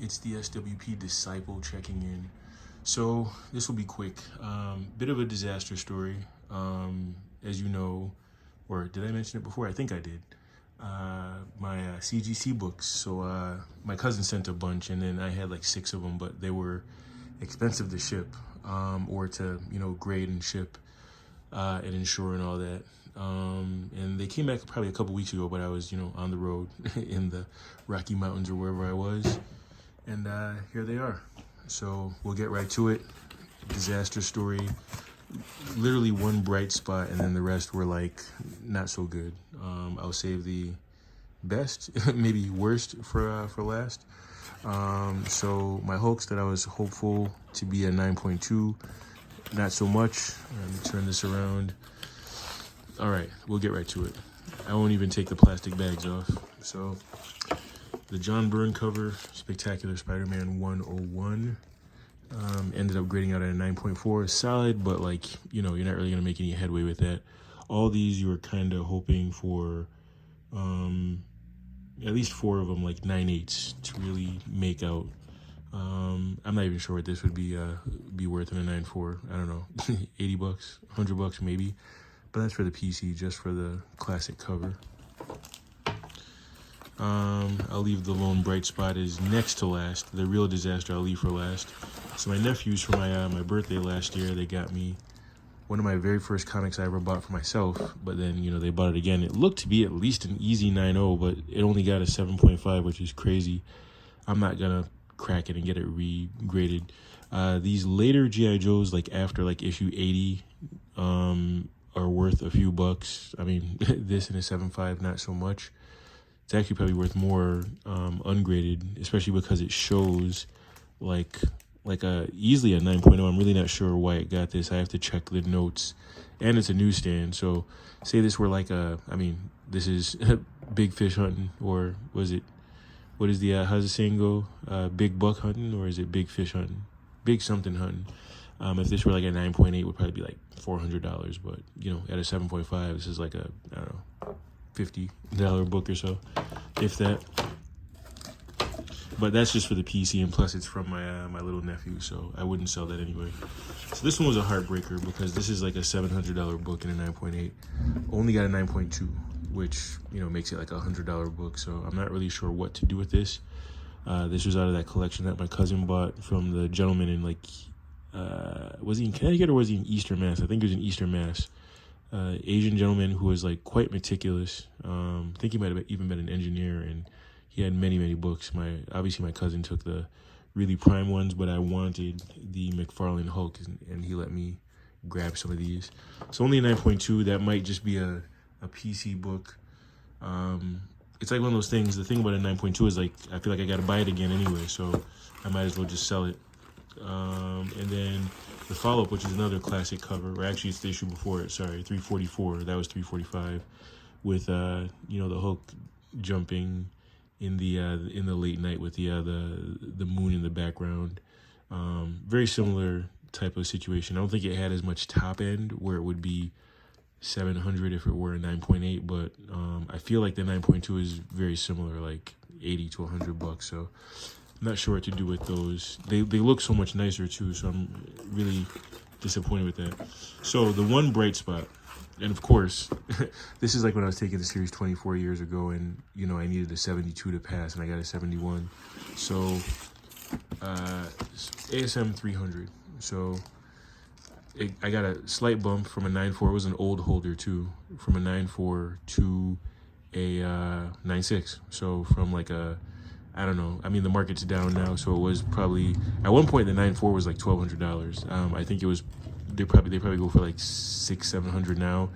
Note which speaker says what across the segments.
Speaker 1: It's the SWP Disciple checking in. So this will be quick. Bit of a disaster story. As you know, or did I mention it before? I think I did. My CGC books. So my cousin sent a bunch, and then I had like 6 of them, but they were expensive to ship, or to grade and ship, and insure and all that. And they came back probably a couple weeks ago, but I was on the road in the Rocky Mountains or wherever I was, and here they are. So we'll get right to it. Disaster story. Literally one bright spot, and then the rest were like not so good. I'll save the best, maybe worst for last. So my hoax that I was hopeful to be a 9.2, not so much. Let me turn this around. All right, we'll get right to it. I won't even take the plastic bags off. So the John Byrne cover, Spectacular Spider-Man 101. Ended up grading out at a 9.4, solid, but like, you're not really gonna make any headway with that. All these you were kind of hoping for, at least 4 of them, like 9.8s to really make out. I'm not even sure what this would be worth in a 9.4. I don't know, 80 bucks, 100 bucks maybe, but that's for the PC, just for the classic cover. I'll leave the lone bright spot is next to last. The real disaster I'll leave for last. So my nephews, for my birthday last year, they got me one of my very first comics I ever bought for myself, but then they bought it again. It looked to be at least an easy 9.0, but it only got a 7.5, which is crazy. I'm not gonna crack it and get it regraded. These later G.I. Joes, like after like issue 80, are worth a few bucks. I mean, this and a 7.5, not so much. It's actually probably worth more ungraded, especially because it shows like easily a 9.0. I'm really not sure why it got this. I have to check the notes, and it's a newsstand. So say this were like this is big fish hunting, or what is the how's the saying go? Big buck hunting, or is it big fish hunting? Big something hunting. If this were like a 9.8, it would probably be like $400, but at a 7.5, this is like a, I don't know, $50 book or so, if that. But that's just for the PC, and plus it's from my little nephew, so I wouldn't sell that anyway. So this one was a heartbreaker because this is like a $700 book in a 9.8. Only got a 9.2, which makes it like a $100 book. So I'm not really sure what to do with this. This was out of that collection that my cousin bought from the gentleman in was he in Connecticut or was he in Eastern Mass? I think he was in Eastern Mass. Asian gentleman who was like quite meticulous. I think he might have even been an engineer, and he had many books. Obviously my cousin took the really prime ones, but I wanted the McFarlane Hulk, and he let me grab some of these. So only a 9.2. That might just be a PC book. It's like one of those things. The thing about a 9.2 is like I feel like I gotta buy it again anyway, so I might as well just sell it. And then the follow-up, which is another classic cover, or actually it's the issue before it, sorry, 344, that was 345, with the Hulk jumping in the late night with the moon in the background. Very similar type of situation. I don't think it had as much top end where it would be 700 if it were a 9.8, but I feel like the 9.2 is very similar, like 80 to 100 bucks. So I'm not sure what to do with those. They look so much nicer too, so I'm really disappointed with that. So the one bright spot, and of course, this is like when I was taking the series 24 years ago, and I needed a 72 to pass, and I got a 71. So ASM 300. So I got a slight bump from a 9.4. It was an old holder too, from a 9.4 to a 9.6. So from like a, I don't know. I mean, the market's down now, so it was probably at one point the 9.4 was like $1,200. I think it was they probably go for like $600-700 now,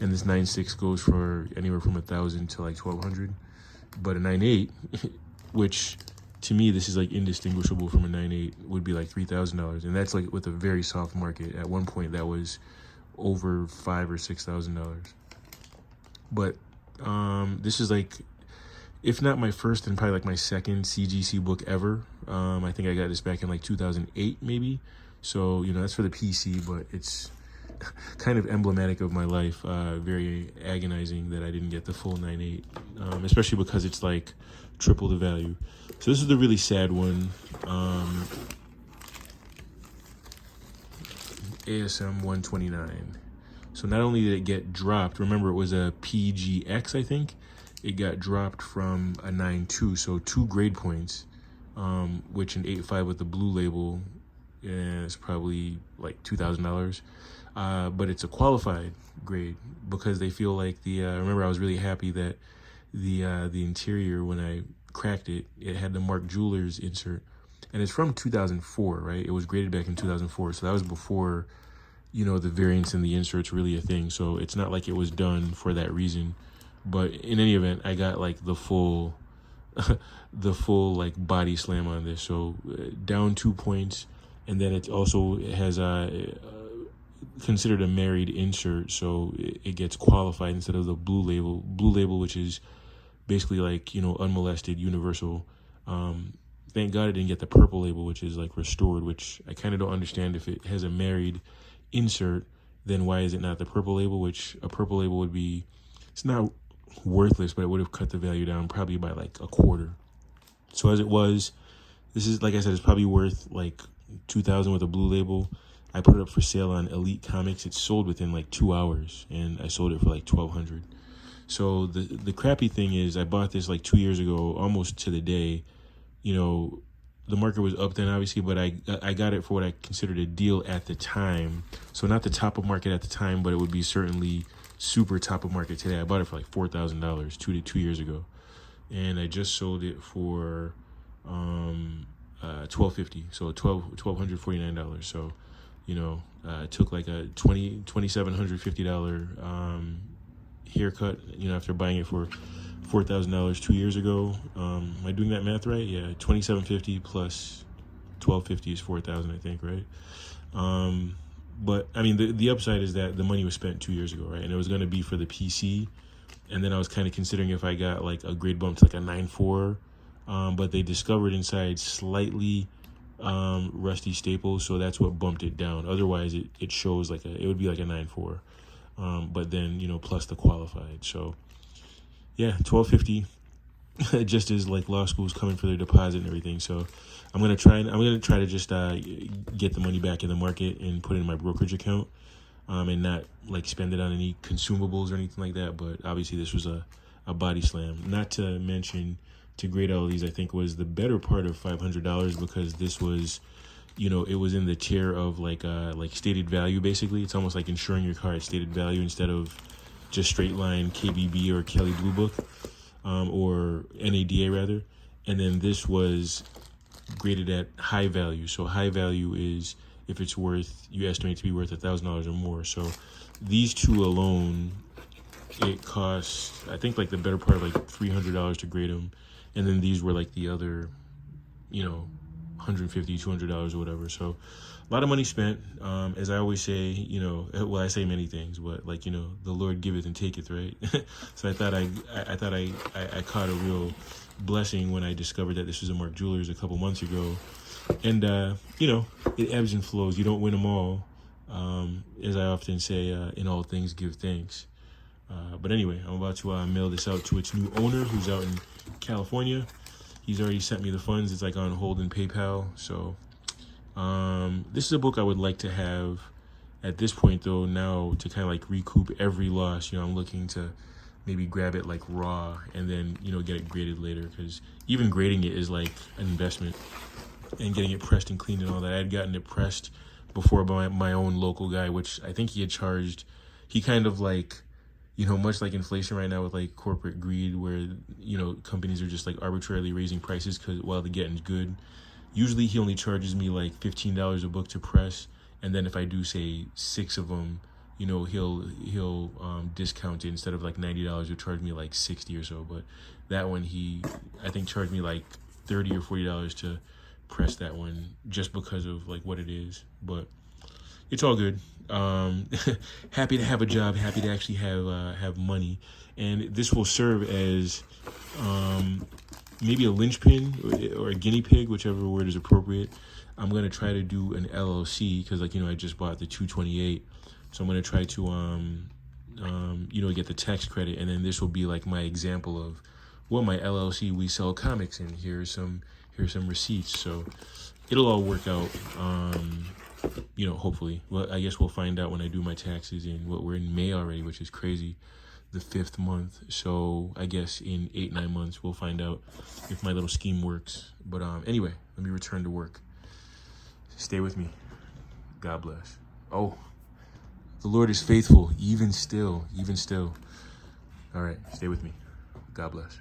Speaker 1: and this 9.6 goes for anywhere from $1,000 to like $1,200. But a 9.8, which to me this is like indistinguishable from a 9.8, would be like $3,000, and that's like with a very soft market. At one point that was over $5,000 or $6,000. But this is like, if not my first, then probably like my second CGC book ever. I think I got this back in like 2008 maybe. So that's for the PC, but it's kind of emblematic of my life. Very agonizing that I didn't get the full 9.8, especially because it's like triple the value. So this is the really sad one. ASM 129. So not only did it get dropped, remember it was a PGX, I think. It got dropped from a 9.2, so 2 grade points, which an 8.5 with the blue label is probably like $2,000. But it's a qualified grade because they feel like remember I was really happy that the interior, when I cracked it, it had the Mark Jewelers insert, and it's from 2004, right? It was graded back in 2004, so that was before, the variants and the inserts really a thing. So it's not like it was done for that reason. But in any event, I got like the full like body slam on this. So down 2 points, and then it also has considered a married insert, so it gets qualified instead of the blue label, which is basically like unmolested, universal. Thank God it didn't get the purple label, which is like restored, which I kind of don't understand. If it has a married insert, then why is it not the purple label? Which a purple label would be, it's not worthless, but it would have cut the value down probably by like a quarter. So as it was, this is, like I said, it's probably worth like $2,000 with a blue label. I put it up for sale on Elite Comics. It sold within like 2 hours, and I sold it for like $1,200. So the crappy thing is, I bought this like 2 years ago, almost to the day. The market was up then, obviously, but I got it for what I considered a deal at the time. So not the top of market at the time, but it would be certainly super top of market today. I bought it for like $4,000 2 years ago, and I just sold it for $1,250. So $1,249. So it took like a $2,750 haircut, after buying it for $4,000 2 years ago. Am I doing that math right? Yeah, $2,750 plus $1,250 is $4,000, I think, right? But I mean, the upside is that the money was spent 2 years ago, right? And it was going to be for the PC, and then I was kind of considering if I got like a grade bump to like a 9.4, but they discovered inside slightly rusty staples, so that's what bumped it down. Otherwise, it shows like it would be like a 9.4, but then plus the qualified. So yeah, $1,250, just as like law school's coming for their deposit and everything. So I'm gonna try to just get the money back in the market and put it in my brokerage account, and not like spend it on any consumables or anything like that. But obviously this was a body slam. Not to mention, to grade all of these, I think was the better part of $500, because this was, it was in the tier of like stated value. Basically, it's almost like insuring your car at stated value instead of just straight line KBB or Kelly Blue Book, or NADA rather. And then this was graded at high value. So high value is if it's worth, you estimate to be worth $1,000 or more. So these two alone, it costs, I think, like the better part of like $300 to grade them. And then these were like the other, $150, $200 or whatever. So a lot of money spent. As I always say, well, I say many things, but like, the Lord giveth and taketh, right? So I thought I caught a real blessing when I discovered that this was a Mark Jewelers a couple months ago. And, it ebbs and flows. You don't win them all. As I often say, in all things, give thanks. But anyway, I'm about to mail this out to its new owner, who's out in California. He's already sent me the funds. It's like on hold in PayPal. So this is a book I would like to have at this point, though, now, to kind of like recoup every loss. I'm looking to maybe grab it like raw and then, get it graded later, because even grading it is like an investment, and getting it pressed and cleaned and all that. I had gotten it pressed before by my own local guy, which I think he had charged. He kind of like, much like inflation right now with like corporate greed, where, companies are just like arbitrarily raising prices while the getting's good. Usually he only charges me like $15 a book to press. And then if I do say 6 of them, he'll discount it. Instead of like $90, he'll charge me like 60 or so. But that one, I think charged me like $30 or $40 to press that one, just because of like what it is. But it's all good. Happy to have a job, happy to actually have money, and this will serve as maybe a linchpin or a guinea pig, whichever word is appropriate. I'm gonna try to do an LLC, because I just bought the 228, so I'm gonna try to get the tax credit, and then this will be like my example of well, my LLC, we sell comics, and here's some receipts. So it'll all work out. You know, hopefully. Well, I guess we'll find out when I do my taxes in what we're in May already, which is crazy, the 5th month. So I guess in 8-9 months we'll find out if my little scheme works. But anyway, let me return to work. Stay with me. God bless. Oh, the Lord is faithful, even still. All right, stay with me. God bless.